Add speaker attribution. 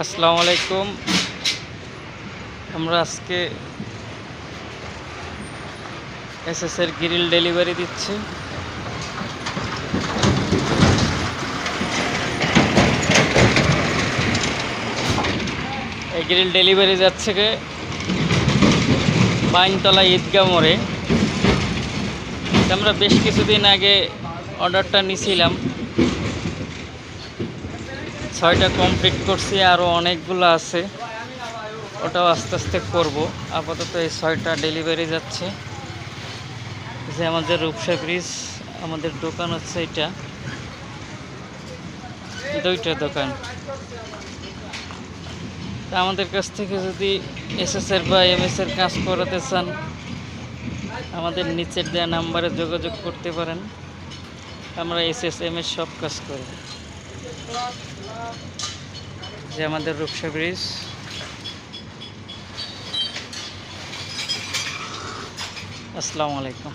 Speaker 1: আসসালামু আলাইকুম। আমরা আজকে এসএস এর গ্রিল ডেলিভারি দিচ্ছি। এই গ্রিল ডেলিভারি যাচ্ছে বাইনতলা ঈদগাহ মোড়ে। আমরা বেশ কিছুদিন আগে অর্ডারটা নিয়েছিলাম, 6টা কমপ্লিট করছি, আরও অনেকগুলো আছে, ওটাও আস্তে আস্তে করব। আপাতত এই 6টা ডেলিভারি যাচ্ছে। যে আমাদের রূপসা ব্রিজ, আমাদের দোকান হচ্ছে এটা, 2টা দোকান। তা আমাদের কাছ থেকে যদি এসএস এর বা এমএস এর কাজ করাতে চান, আমাদের নিচের দেওয়া নাম্বারে যোগাযোগ করতে পারেন। আমরা এসএস এমএস সব কাজ করি। যে আমাদের রূপসা ব্রিজ। আসসালামু আলাইকুম।